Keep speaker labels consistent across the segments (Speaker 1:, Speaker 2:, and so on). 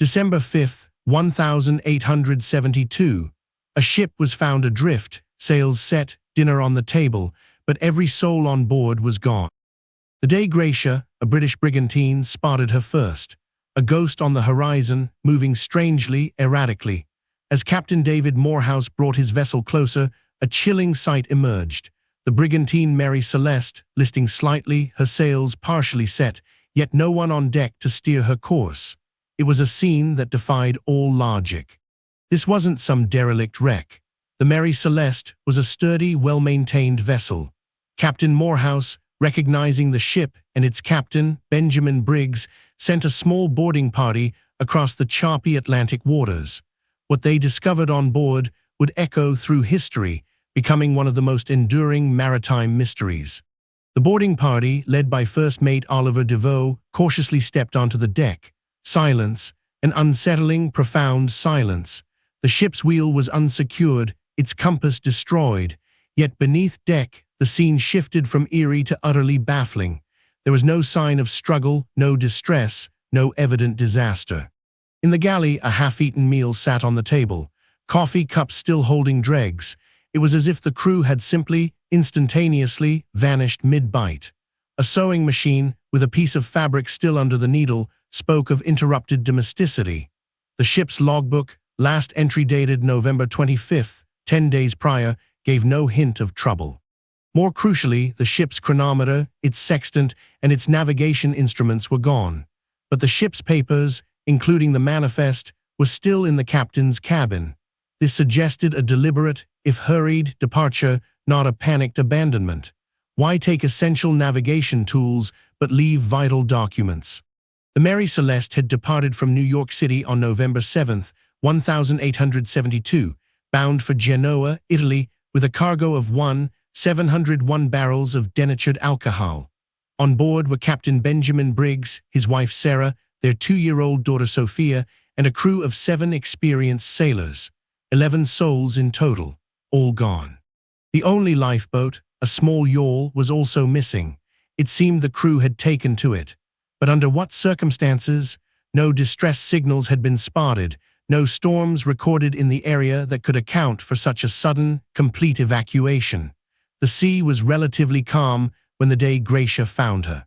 Speaker 1: December 5th, 1872. A ship was found adrift, sails set, dinner on the table, but every soul on board was gone. The day Gracia, a British brigantine, spotted her first, a ghost on the horizon, moving strangely, erratically. As Captain David Morehouse brought his vessel closer, a chilling sight emerged. The brigantine Mary Celeste, listing slightly, her sails partially set, yet no one on deck to steer her course. It was a scene that defied all logic. This wasn't some derelict wreck. The Mary Celeste was a sturdy, well-maintained vessel. Captain Morehouse, recognizing the ship and its captain, Benjamin Briggs, sent a small boarding party across the choppy Atlantic waters. What they discovered on board would echo through history, becoming one of the most enduring maritime mysteries. The boarding party, led by First Mate Oliver Devoe, cautiously stepped onto the deck. Silence, an unsettling, profound silence. The ship's wheel was unsecured, its compass destroyed. Yet beneath deck, the scene shifted from eerie to utterly baffling. There was no sign of struggle, no distress, no evident disaster. In the galley, a half-eaten meal sat on the table, coffee cups still holding dregs. It was as if the crew had simply, instantaneously, vanished mid-bite. A sewing machine, with a piece of fabric still under the needle, spoke of interrupted domesticity. The ship's logbook, last entry dated November 25th, 10 days prior, gave no hint of trouble. More crucially, the ship's chronometer, its sextant, and its navigation instruments were gone. But the ship's papers, including the manifest, were still in the captain's cabin. This suggested a deliberate, if hurried, departure, not a panicked abandonment. Why take essential navigation tools but leave vital documents? The Mary Celeste had departed from New York City on November 7th, 1872, bound for Genoa, Italy, with a cargo of 701 barrels of denatured alcohol. On board were Captain Benjamin Briggs, his wife Sarah, their 2-year-old daughter Sophia, and a crew of 7 experienced sailors. 11 souls in total, all gone. The only lifeboat, a small yawl, was also missing. It seemed the crew had taken to it. But under what circumstances? No distress signals had been spotted, no storms recorded in the area that could account for such a sudden, complete evacuation. The sea was relatively calm when the day Gracia found her.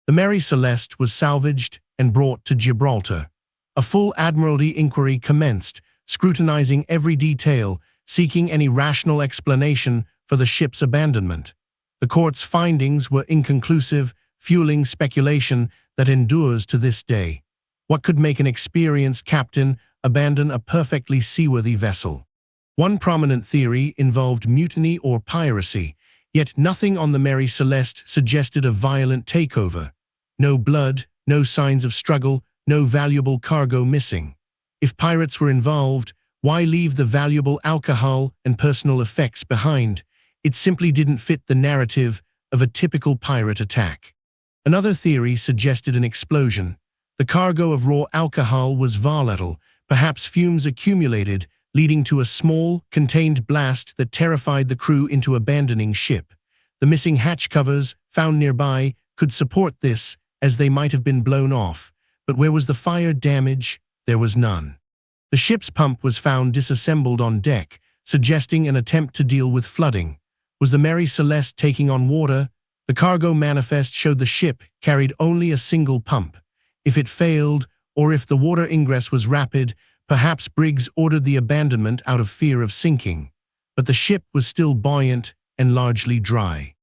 Speaker 1: The Mary Celeste was salvaged and brought to Gibraltar. A full Admiralty inquiry commenced, scrutinizing every detail, seeking any rational explanation for the ship's abandonment. The court's findings were inconclusive, fueling speculation that endures to this day. What could make an experienced captain abandon a perfectly seaworthy vessel? One prominent theory involved mutiny or piracy, yet nothing on the Mary Celeste suggested a violent takeover. No blood, no signs of struggle, no valuable cargo missing. If pirates were involved, why leave the valuable alcohol and personal effects behind? It simply didn't fit the narrative of a typical pirate attack. Another theory suggested an explosion. The cargo of raw alcohol was volatile, perhaps fumes accumulated, leading to a small, contained blast that terrified the crew into abandoning ship. The missing hatch covers, found nearby, could support this, as they might have been blown off. But where was the fire damage? There was none. The ship's pump was found disassembled on deck, suggesting an attempt to deal with flooding. Was the Mary Celeste taking on water? The cargo manifest showed the ship carried only a single pump. If it failed, or if the water ingress was rapid, perhaps Briggs ordered the abandonment out of fear of sinking. But the ship was still buoyant and largely dry.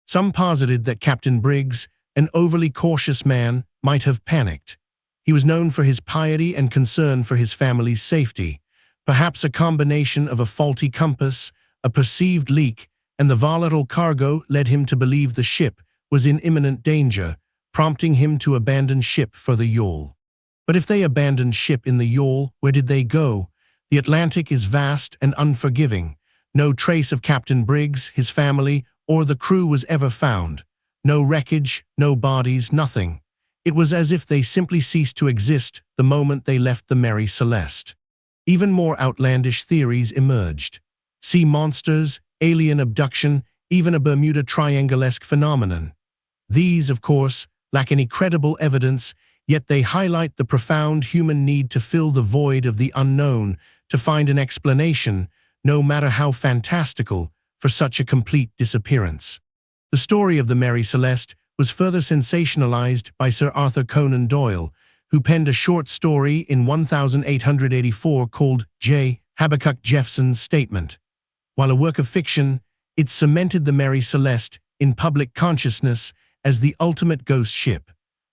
Speaker 1: Some posited that Captain Briggs, an overly cautious man, might have panicked. He was known for his piety and concern for his family's safety. Perhaps a combination of a faulty compass, a perceived leak, and the volatile cargo led him to believe the ship was in imminent danger, prompting him to abandon ship for the yawl. But if they abandoned ship in the yawl, where did they go? The Atlantic is vast and unforgiving. No trace of Captain Briggs, his family, or the crew was ever found. No wreckage, no bodies, nothing. It was as if they simply ceased to exist the moment they left the Mary Celeste. Even more outlandish theories emerged. Sea monsters, alien abduction, even a Bermuda Triangle-esque phenomenon. These, of course, lack any credible evidence, yet they highlight the profound human need to fill the void of the unknown, to find an explanation, no matter how fantastical, for such a complete disappearance. The story of the Mary Celeste was further sensationalized by Sir Arthur Conan Doyle, who penned a short story in 1884 called J. Habakkuk Jeffson's Statement. While a work of fiction, it cemented the Mary Celeste in public consciousness as the ultimate ghost ship,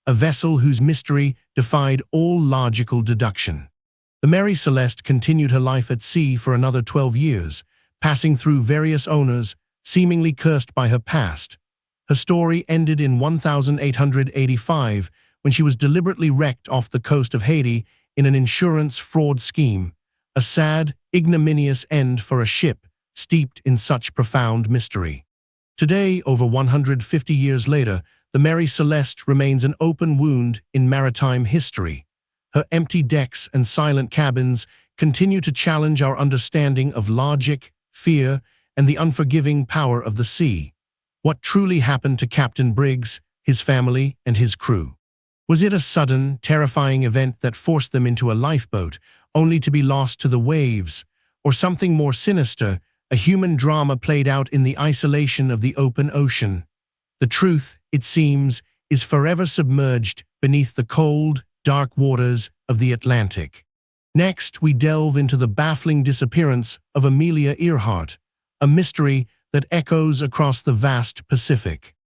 Speaker 1: a vessel whose mystery defied all logical deduction. The Mary Celeste continued her life at sea for another 12 years, passing through various owners, seemingly cursed by her past. Her story ended in 1885 when she was deliberately wrecked off the coast of Haiti in an insurance fraud scheme, a sad, ignominious end for a ship steeped in such profound mystery. Today, over 150 years later, the Mary Celeste remains an open wound in maritime history. Her empty decks and silent cabins continue to challenge our understanding of logic, fear, and the unforgiving power of the sea. What truly happened to Captain Briggs, his family, and his crew? Was it a sudden, terrifying event that forced them into a lifeboat, only to be lost to the waves, or something more sinister, a human drama played out in the isolation of the open ocean? The truth, it seems, is forever submerged beneath the cold, dark waters of the Atlantic. Next, we delve into the baffling disappearance of Amelia Earhart, a mystery that echoes across the vast Pacific.